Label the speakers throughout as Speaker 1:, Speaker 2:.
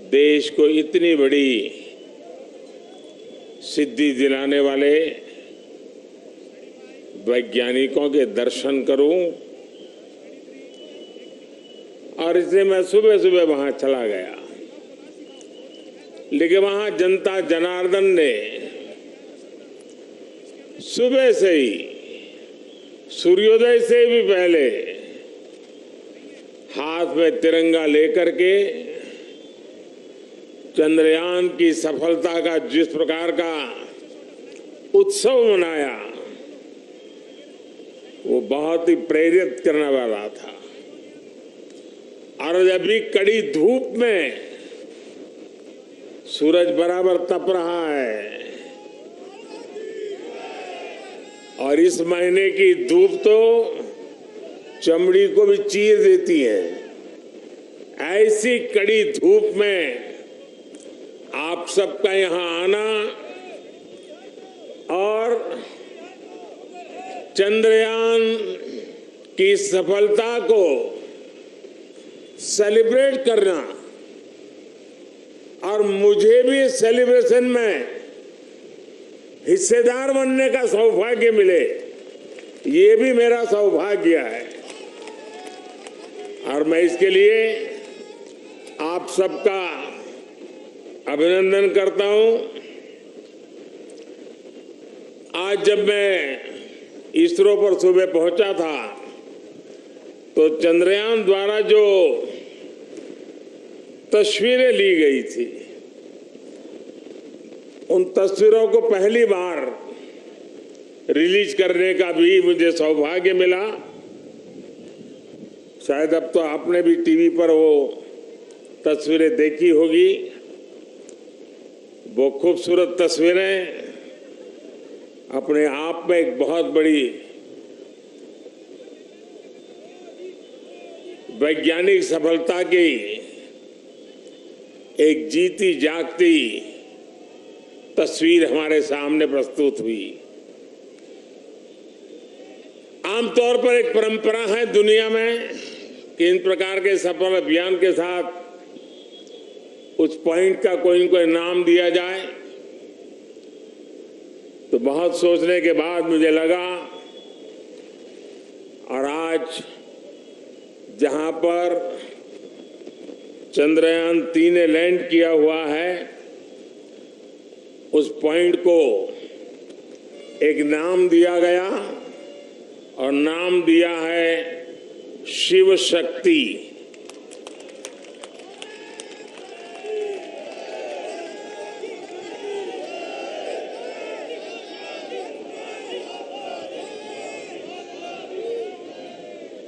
Speaker 1: देश को इतनी बड़ी सिद्धि दिलाने वाले वैज्ञानिकों के दर्शन करूं, और इसलिए मैं सुबह सुबह वहां चला गया। लेकिन वहां जनता जनार्दन ने सुबह से ही, सूर्योदय से भी पहले हाथ में तिरंगा लेकर के चंद्रयान की सफलता का जिस प्रकार का उत्सव मनाया, वो बहुत ही प्रेरित करने वाला था। और अभी कड़ी धूप में सूरज बराबर तप रहा है, और इस महीने की धूप तो चमड़ी को भी चीर देती है। ऐसी कड़ी धूप में आप सबका यहां आना और चंद्रयान की सफलता को सेलिब्रेट करना, और मुझे भी इस सेलिब्रेशन में हिस्सेदार बनने का सौभाग्य मिले, ये भी मेरा सौभाग्य है। और मैं इसके लिए आप सबका अभिनंदन करता हूं। आज जब मैं इसरो पर सुबह पहुंचा था, तो चंद्रयान द्वारा जो तस्वीरें ली गई थी, उन तस्वीरों को पहली बार रिलीज करने का भी मुझे सौभाग्य मिला। शायद अब तो आपने भी टीवी पर वो तस्वीरें देखी होगी। वो खूबसूरत तस्वीरें अपने आप में एक बहुत बड़ी वैज्ञानिक सफलता की एक जीती जागती तस्वीर हमारे सामने प्रस्तुत हुई। आमतौर पर एक परंपरा है दुनिया में कि इन प्रकार के सफल अभियान के साथ उस पॉइंट का कोई न कोई नाम दिया जाए। तो बहुत सोचने के बाद मुझे लगा, और आज जहां पर चंद्रयान 3 ने लैंड किया हुआ है, उस पॉइंट को एक नाम दिया गया, और नाम दिया है शिव शक्ति।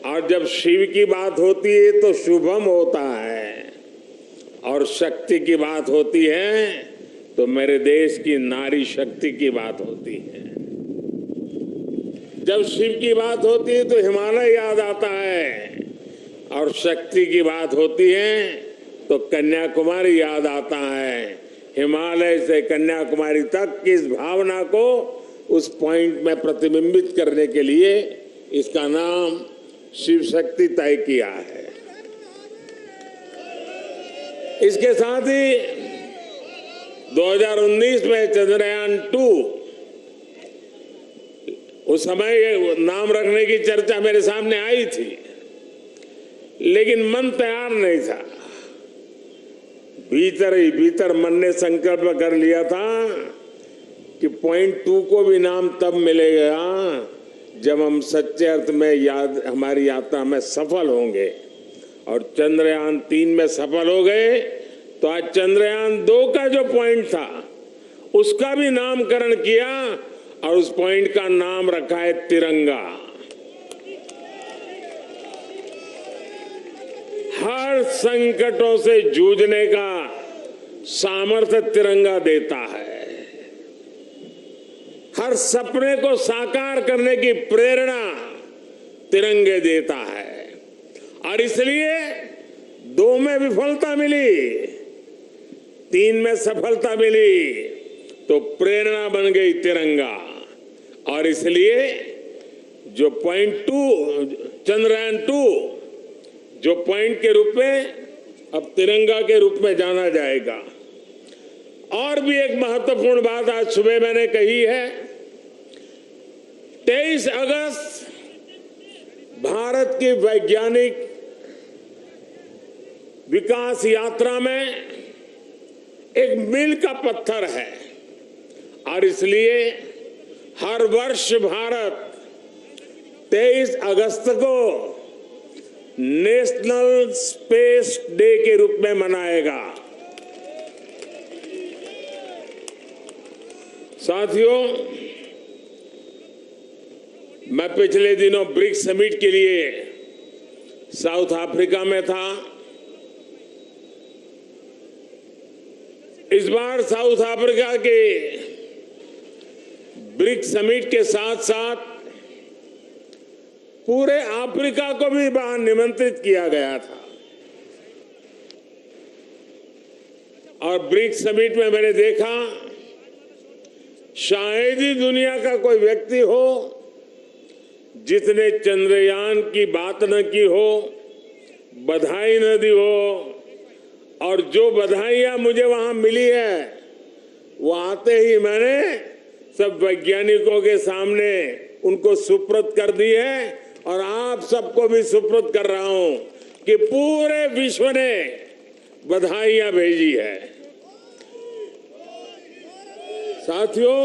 Speaker 1: और जब शिव की बात होती है तो शुभम होता है, और शक्ति की बात होती है तो मेरे देश की नारी शक्ति की बात होती है। जब शिव की बात होती है तो हिमालय याद आता है, और शक्ति की बात होती है तो कन्याकुमारी याद आता है। हिमालय से कन्याकुमारी तक की इस भावना को उस पॉइंट में प्रतिबिंबित करने के लिए इसका नाम शिव शक्ति तय किया है। इसके साथ ही 2019 में चंद्रयान 2, उस समय नाम रखने की चर्चा मेरे सामने आई थी, लेकिन मन तैयार नहीं था। भीतर ही भीतर मन ने संकल्प कर लिया था कि पॉइंट 2 को भी नाम तब मिलेगा जब हम सच्चे अर्थ में हमारी यात्रा में सफल होंगे। और चंद्रयान 3 में सफल हो गए, तो आज चंद्रयान 2 का जो पॉइंट था उसका भी नामकरण किया, और उस पॉइंट का नाम रखा है तिरंगा। हर संकटों से जूझने का सामर्थ्य तिरंगा देता है। हर सपने को साकार करने की प्रेरणा तिरंगे देता है। और इसलिए 2 में विफलता मिली, 3 में सफलता मिली, तो प्रेरणा बन गई तिरंगा। और इसलिए जो पॉइंट 2 चंद्रयान 2 जो पॉइंट के रूप में अब तिरंगा के रूप में जाना जाएगा। और भी एक महत्वपूर्ण बात आज सुबह मैंने कही है। 23 अगस्त भारत की वैज्ञानिक विकास यात्रा में एक मील का पत्थर है और इसलिए हर वर्ष भारत 23 अगस्त को नेशनल स्पेस डे के रूप में मनाएगा। साथियों, मैं पिछले दिनों ब्रिक्स समिट के लिए साउथ अफ्रीका में था। इस बार साउथ अफ्रीका के ब्रिक्स समिट के साथ साथ पूरे अफ्रीका को भी वहां निमंत्रित किया गया था और ब्रिक्स समिट में मैंने देखा शायद ही दुनिया का कोई व्यक्ति हो जिसने चंद्रयान की बात न की हो, बधाई न दी हो। और जो बधाइयां मुझे वहां मिली है वो आते ही मैंने सब वैज्ञानिकों के सामने उनको सुपुर्द कर दी है और आप सबको भी सुपुर्द कर रहा हूं कि पूरे विश्व ने बधाइयां भेजी है। साथियों,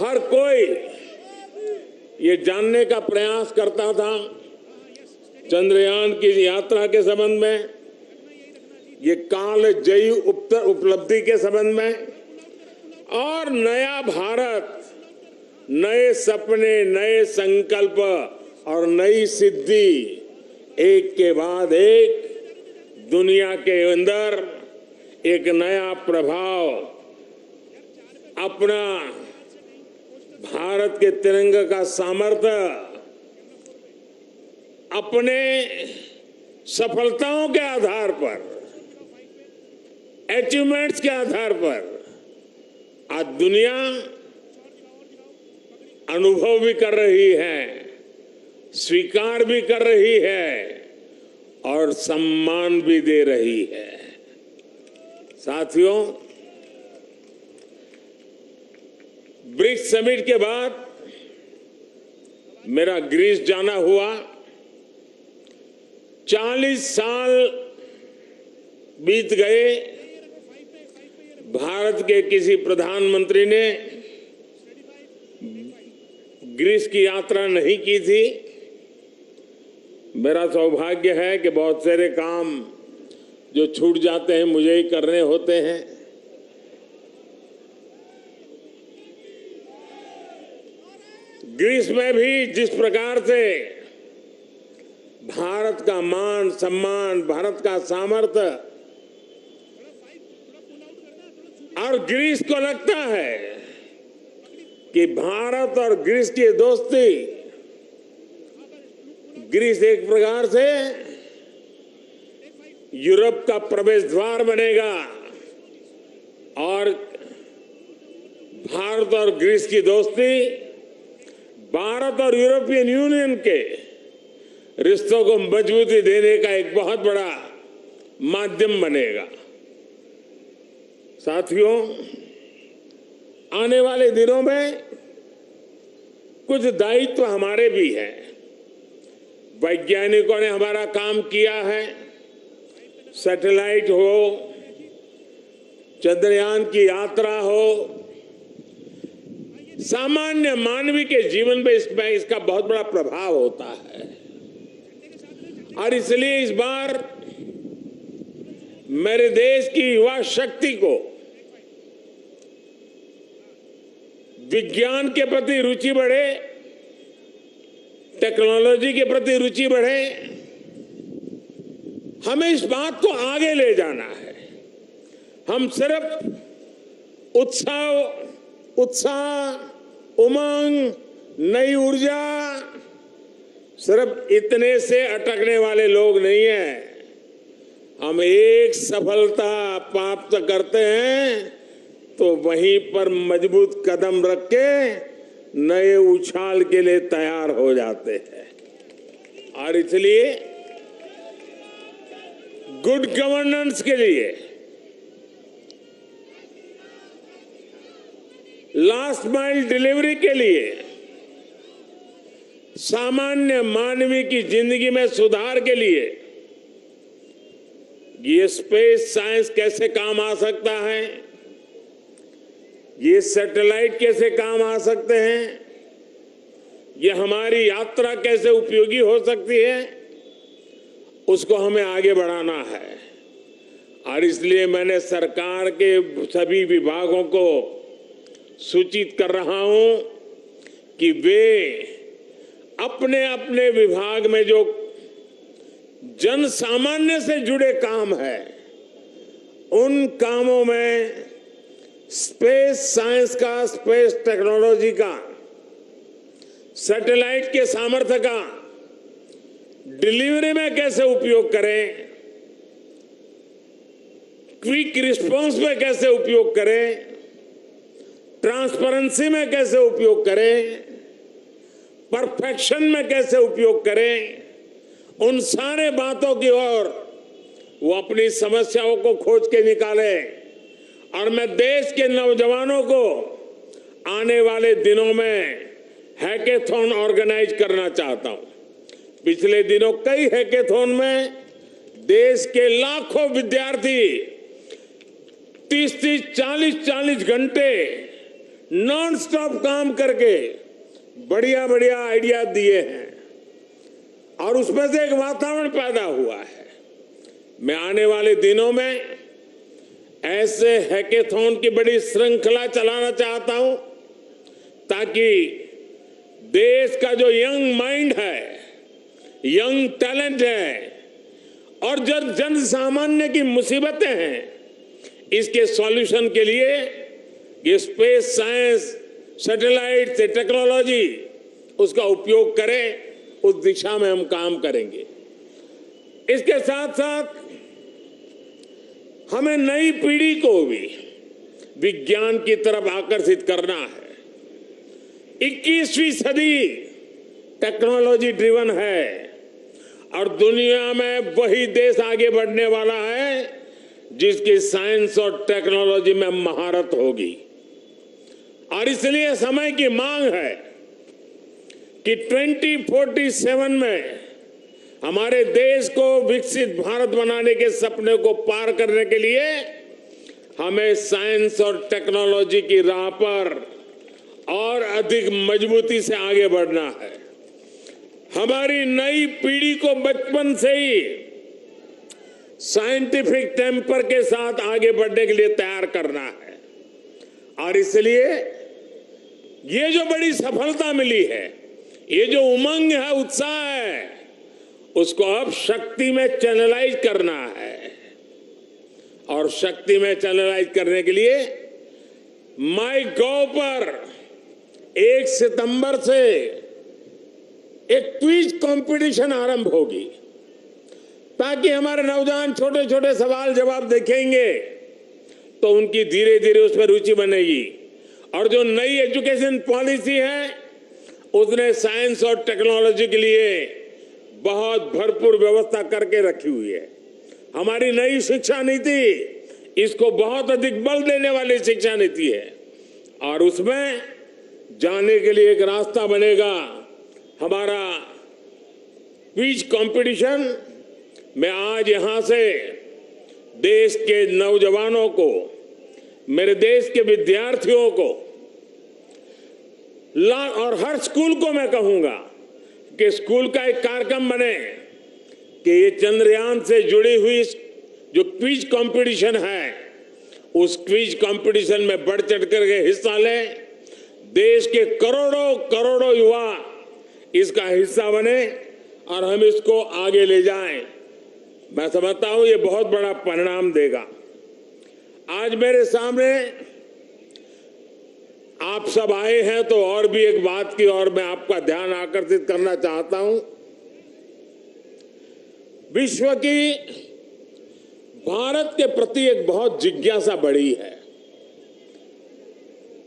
Speaker 1: हर कोई ये जानने का प्रयास करता था चंद्रयान की यात्रा के संबंध में, ये कालजयी उपलब्धि के संबंध में और नया भारत, नए सपने, नए संकल्प और नई सिद्धि एक के बाद एक दुनिया के अंदर एक नया प्रभाव अपना भारत के तिरंगे का सामर्थ्य अपने सफलताओं के आधार पर, अचीवमेंट्स के आधार पर आज दुनिया अनुभव भी कर रही है, स्वीकार भी कर रही है और सम्मान भी दे रही है। साथियों, ब्रिक्स समिट के बाद मेरा ग्रीस जाना हुआ। 40 साल बीत गए, भारत के किसी प्रधानमंत्री ने ग्रीस की यात्रा नहीं की थी। मेरा सौभाग्य है कि बहुत सारे काम जो छूट जाते हैं मुझे ही करने होते हैं। ग्रीस में भी जिस प्रकार से भारत का मान सम्मान, भारत का सामर्थ्य और ग्रीस को लगता है कि भारत और ग्रीस की दोस्ती, ग्रीस एक प्रकार से यूरोप का प्रवेश द्वार बनेगा और भारत और ग्रीस की दोस्ती भारत और यूरोपियन यूनियन के रिश्तों को मजबूती देने का एक बहुत बड़ा माध्यम बनेगा। साथियों, आने वाले दिनों में कुछ दायित्व हमारे भी हैं। वैज्ञानिकों ने हमारा काम किया है, सैटेलाइट हो, चंद्रयान की यात्रा हो, सामान्य मानवी के जीवन में इसका बहुत बड़ा प्रभाव होता है और इसलिए इस बार मेरे देश की युवा शक्ति को विज्ञान के प्रति रुचि बढ़े, टेक्नोलॉजी के प्रति रुचि बढ़े। हमें इस बात को आगे ले जाना है। हम सिर्फ उत्साह, उमंग, नई ऊर्जा, सिर्फ इतने से अटकने वाले लोग नहीं हैं। हम एक सफलता प्राप्त करते हैं तो वहीं पर मजबूत कदम रख के नए उछाल के लिए तैयार हो जाते हैं और इसलिए गुड गवर्नेंस के लिए, लास्ट माइल डिलीवरी के लिए, सामान्य मानवीय की जिंदगी में सुधार के लिए ये स्पेस साइंस कैसे काम आ सकता है, ये सैटेलाइट कैसे काम आ सकते हैं, ये हमारी यात्रा कैसे उपयोगी हो सकती है, उसको हमें आगे बढ़ाना है। और इसलिए मैंने सरकार के सभी विभागों को सूचित कर रहा हूं कि वे अपने अपने विभाग में जो जन सामान्य से जुड़े काम है, उन कामों में स्पेस साइंस का, स्पेस टेक्नोलॉजी का, सैटेलाइट के सामर्थ्य का डिलीवरी में कैसे उपयोग करें, क्विक रिस्पांस में कैसे उपयोग करें, ट्रांसपेरेंसी में कैसे उपयोग करें, परफेक्शन में कैसे उपयोग करें, उन सारे बातों की ओर वो अपनी समस्याओं को खोज के निकाले। और मैं देश के नौजवानों को आने वाले दिनों में हैकेथॉन ऑर्गेनाइज करना चाहता हूं। पिछले दिनों कई हैकेथॉन में देश के लाखों विद्यार्थी 30-30, 40-40 घंटे नॉन स्टॉप काम करके बढ़िया बढ़िया आइडिया दिए हैं और उसमें से एक वातावरण पैदा हुआ है। मैं आने वाले दिनों में ऐसे हैकेथॉन की बड़ी श्रृंखला चलाना चाहता हूं ताकि देश का जो यंग माइंड है, यंग टैलेंट है और जो जन सामान्य की मुसीबतें हैं, इसके सॉल्यूशन के लिए ये स्पेस साइंस, सैटेलाइट से टेक्नोलॉजी उसका उपयोग करें, उस दिशा में हम काम करेंगे। इसके साथ साथ हमें नई पीढ़ी को भी विज्ञान की तरफ आकर्षित करना है। 21वीं सदी टेक्नोलॉजी ड्रिवन है और दुनिया में वही देश आगे बढ़ने वाला है जिसकी साइंस और टेक्नोलॉजी में महारत होगी। और इसलिए समय की मांग है कि 2047 में हमारे देश को विकसित भारत बनाने के सपने को पार करने के लिए हमें साइंस और टेक्नोलॉजी की राह पर और अधिक मजबूती से आगे बढ़ना है। हमारी नई पीढ़ी को बचपन से ही साइंटिफिक टेम्पर के साथ आगे बढ़ने के लिए तैयार करना है। और इसलिए ये जो बड़ी सफलता मिली है, ये जो उमंग है, उत्साह है, उसको अब शक्ति में चैनलाइज करना है। और शक्ति में चैनलाइज करने के लिए माईगॉव पर 1 सितंबर से एक क्विज कंपटीशन आरंभ होगी ताकि हमारे नौजवान छोटे छोटे सवाल जवाब देखेंगे तो उनकी धीरे धीरे उसमें रुचि बनेगी। और जो नई एजुकेशन पॉलिसी है उसने साइंस और टेक्नोलॉजी के लिए बहुत भरपूर व्यवस्था करके रखी हुई है। हमारी नई शिक्षा नीति इसको बहुत अधिक बल देने वाली शिक्षा नीति है और उसमें जाने के लिए एक रास्ता बनेगा। हमारा क्विज कंपटीशन मैं आज यहां से देश के नौजवानों को, मेरे देश के विद्यार्थियों को और हर स्कूल को मैं कहूंगा कि स्कूल का एक कार्यक्रम बने कि ये चंद्रयान से जुड़ी हुई जो क्विज कंपटीशन है उस क्विज कंपटीशन में बढ़ चढ़ करके हिस्सा लें। देश के करोड़ों करोड़ों युवा इसका हिस्सा बने और हम इसको आगे ले जाएं। मैं समझता हूं ये बहुत बड़ा परिणाम देगा। आज मेरे सामने आप सब आए हैं तो और भी एक बात की ओर मैं आपका ध्यान आकर्षित करना चाहता हूं। विश्व की भारत के प्रति एक बहुत जिज्ञासा बढ़ी है,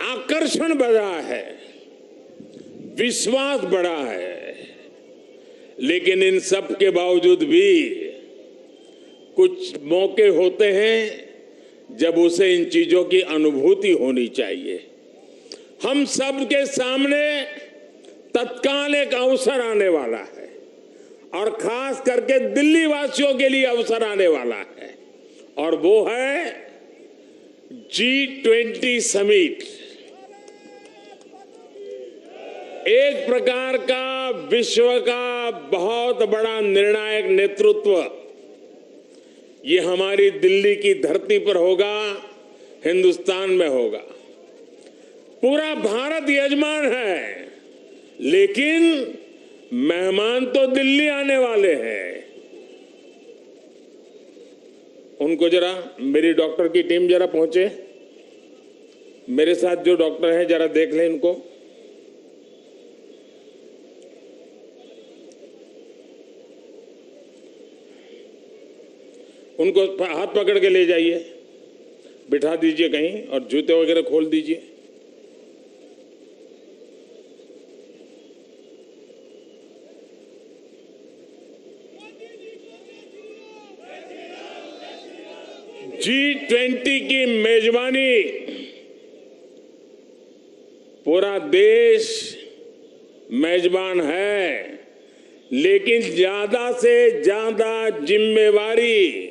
Speaker 1: आकर्षण बढ़ा है, विश्वास बढ़ा है। लेकिन इन सब के बावजूद भी कुछ मौके होते हैं जब उसे इन चीजों की अनुभूति होनी चाहिए। हम सब के सामने तत्काल एक अवसर आने वाला है और खास करके दिल्ली वासियों के लिए अवसर आने वाला है, और वो है G20 समिट। एक प्रकार का विश्व का बहुत बड़ा निर्णायक नेतृत्व ये हमारी दिल्ली की धरती पर होगा, हिंदुस्तान में होगा। पूरा भारत यजमान है, लेकिन मेहमान तो दिल्ली आने वाले हैं। उनको जरा, मेरी डॉक्टर की टीम जरा पहुंचे, मेरे साथ जो डॉक्टर हैं जरा देख लें इनको। उनको हाथ पकड़ के ले जाइए, बिठा दीजिए कहीं और जूते वगैरह खोल दीजिए। G20 की मेजबानी पूरा देश मेजबान है, लेकिन ज्यादा से ज्यादा जिम्मेवारी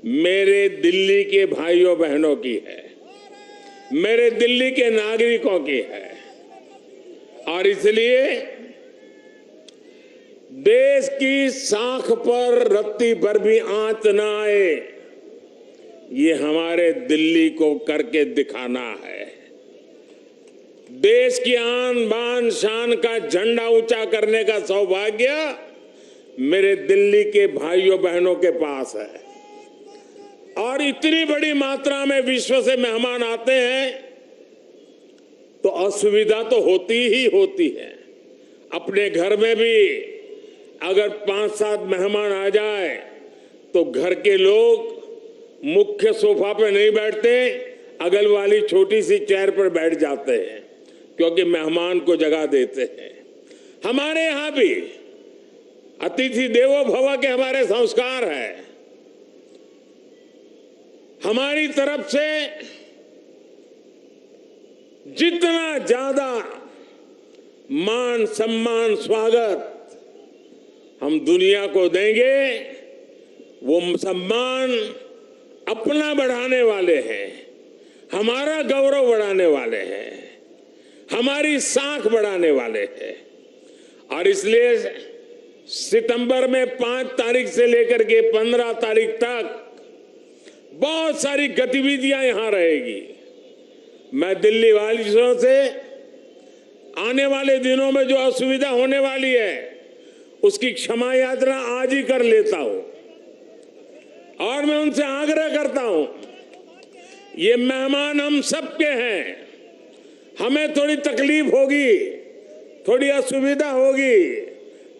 Speaker 1: मेरे दिल्ली के भाइयों बहनों की है, मेरे दिल्ली के नागरिकों की है। और इसलिए देश की साख पर रत्ती भर भी आंच न आए, ये हमारे दिल्ली को करके दिखाना है। देश की आन बान शान का झंडा ऊंचा करने का सौभाग्य मेरे दिल्ली के भाइयों बहनों के पास है। और इतनी बड़ी मात्रा में विश्व से मेहमान आते हैं तो असुविधा तो होती ही होती है। अपने घर में भी अगर 5-7 मेहमान आ जाए तो घर के लोग मुख्य सोफा पे नहीं बैठते, अगल वाली छोटी सी चेयर पर बैठ जाते हैं, क्योंकि मेहमान को जगह देते हैं। हमारे यहां भी अतिथि देवो भव के हमारे संस्कार है। हमारी तरफ से जितना ज्यादा मान सम्मान स्वागत हम दुनिया को देंगे, वो सम्मान अपना बढ़ाने वाले हैं, हमारा गौरव बढ़ाने वाले हैं, हमारी साख बढ़ाने वाले हैं। और इसलिए सितंबर में 5 तारीख से लेकर के 15 तारीख तक बहुत सारी गतिविधियां यहां रहेगी। मैं दिल्ली वासियों से आने वाले दिनों में जो असुविधा होने वाली है उसकी क्षमा यात्रा आज ही कर लेता हूं, और मैं उनसे आग्रह करता हूं, ये मेहमान हम सबके हैं। हमें थोड़ी तकलीफ होगी, थोड़ी असुविधा होगी,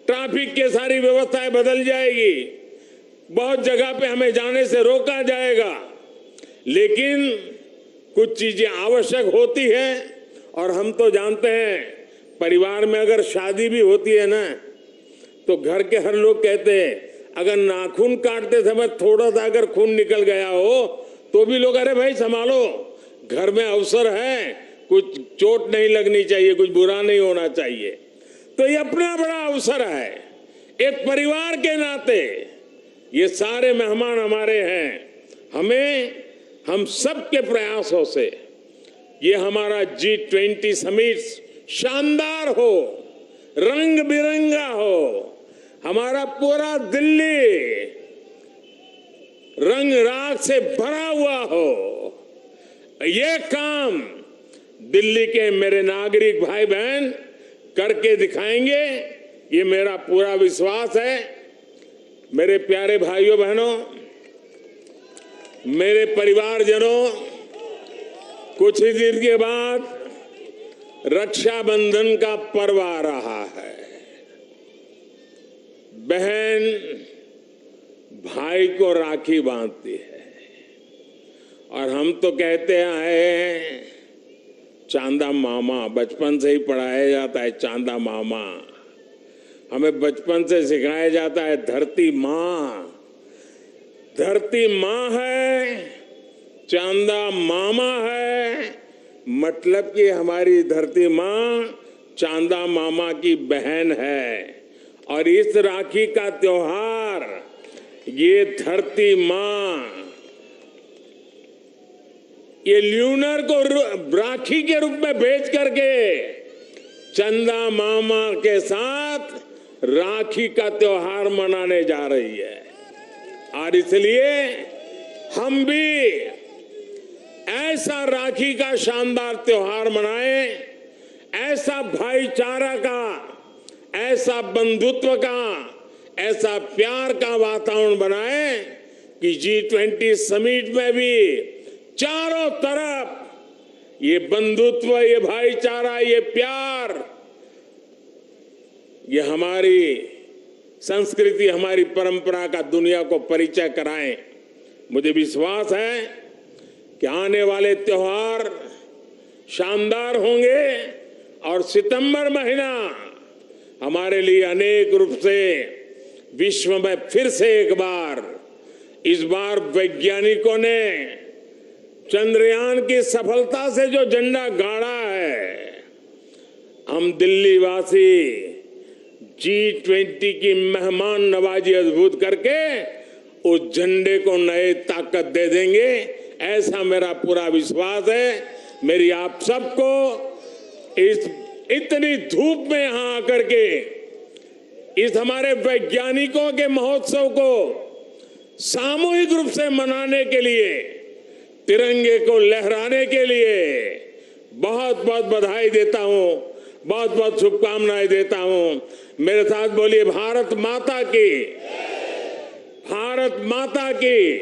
Speaker 1: ट्रैफिक की सारी व्यवस्थाएं बदल जाएगी, बहुत जगह पे हमें जाने से रोका जाएगा, लेकिन कुछ चीजें आवश्यक होती है। और हम तो जानते हैं, परिवार में अगर शादी भी होती है ना, तो घर के हर लोग कहते हैं अगर नाखून काटते समय थोड़ा सा अगर खून निकल गया हो तो भी लोग, अरे भाई संभालो, घर में अवसर है, कुछ चोट नहीं लगनी चाहिए, कुछ बुरा नहीं होना चाहिए। तो ये अपना बड़ा अवसर है। एक परिवार के नाते ये सारे मेहमान हमारे हैं। हम सब के प्रयासों से ये हमारा G20 समिट शानदार हो, रंग बिरंगा हो, हमारा पूरा दिल्ली रंग राग से भरा हुआ हो। ये काम दिल्ली के मेरे नागरिक भाई बहन करके दिखाएंगे, ये मेरा पूरा विश्वास है। मेरे प्यारे भाइयों बहनों, मेरे परिवारजनों, कुछ ही दिन के बाद रक्षाबंधन का पर्व आ रहा है। बहन भाई को राखी बांधती है, और हम तो कहते हैं चांदा मामा, बचपन से ही पढ़ाया जाता है चांदा मामा। हमें बचपन से सिखाया जाता है धरती माँ। धरती माँ है, चांदा मामा है, मतलब कि हमारी धरती माँ चांदा मामा की बहन है। और इस राखी का त्योहार ये धरती माँ ये ल्यूनर को राखी के रूप में भेज करके चंदा मामा के साथ राखी का त्योहार मनाने जा रही है। और इसलिए हम भी ऐसा राखी का शानदार त्योहार मनाएं, ऐसा भाईचारा का, ऐसा बंधुत्व का, ऐसा प्यार का वातावरण बनाएं कि G20 समिट में भी चारों तरफ ये बंधुत्व, ये भाईचारा, ये प्यार, ये हमारी संस्कृति, हमारी परंपरा का दुनिया को परिचय कराएं। मुझे विश्वास है कि आने वाले त्योहार शानदार होंगे और सितंबर महीना हमारे लिए अनेक रूप से विश्व में फिर से एक बार, इस बार वैज्ञानिकों ने चंद्रयान की सफलता से जो झंडा गाड़ा है, हम दिल्ली वासी G20 की मेहमान नवाजी अद्भुत करके उस झंडे को नए ताकत दे देंगे, ऐसा मेरा पूरा विश्वास है। मेरी आप सबको इस इतनी धूप में यहां आकर के इस हमारे वैज्ञानिकों के महोत्सव को सामूहिक रूप से मनाने के लिए, तिरंगे को लहराने के लिए बहुत बहुत बधाई देता हूं, बहुत बहुत शुभकामनाएं देता हूं। मेरे साथ बोलिए भारत माता की, भारत माता की,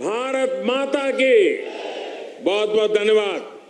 Speaker 1: भारत माता की। बहुत बहुत धन्यवाद।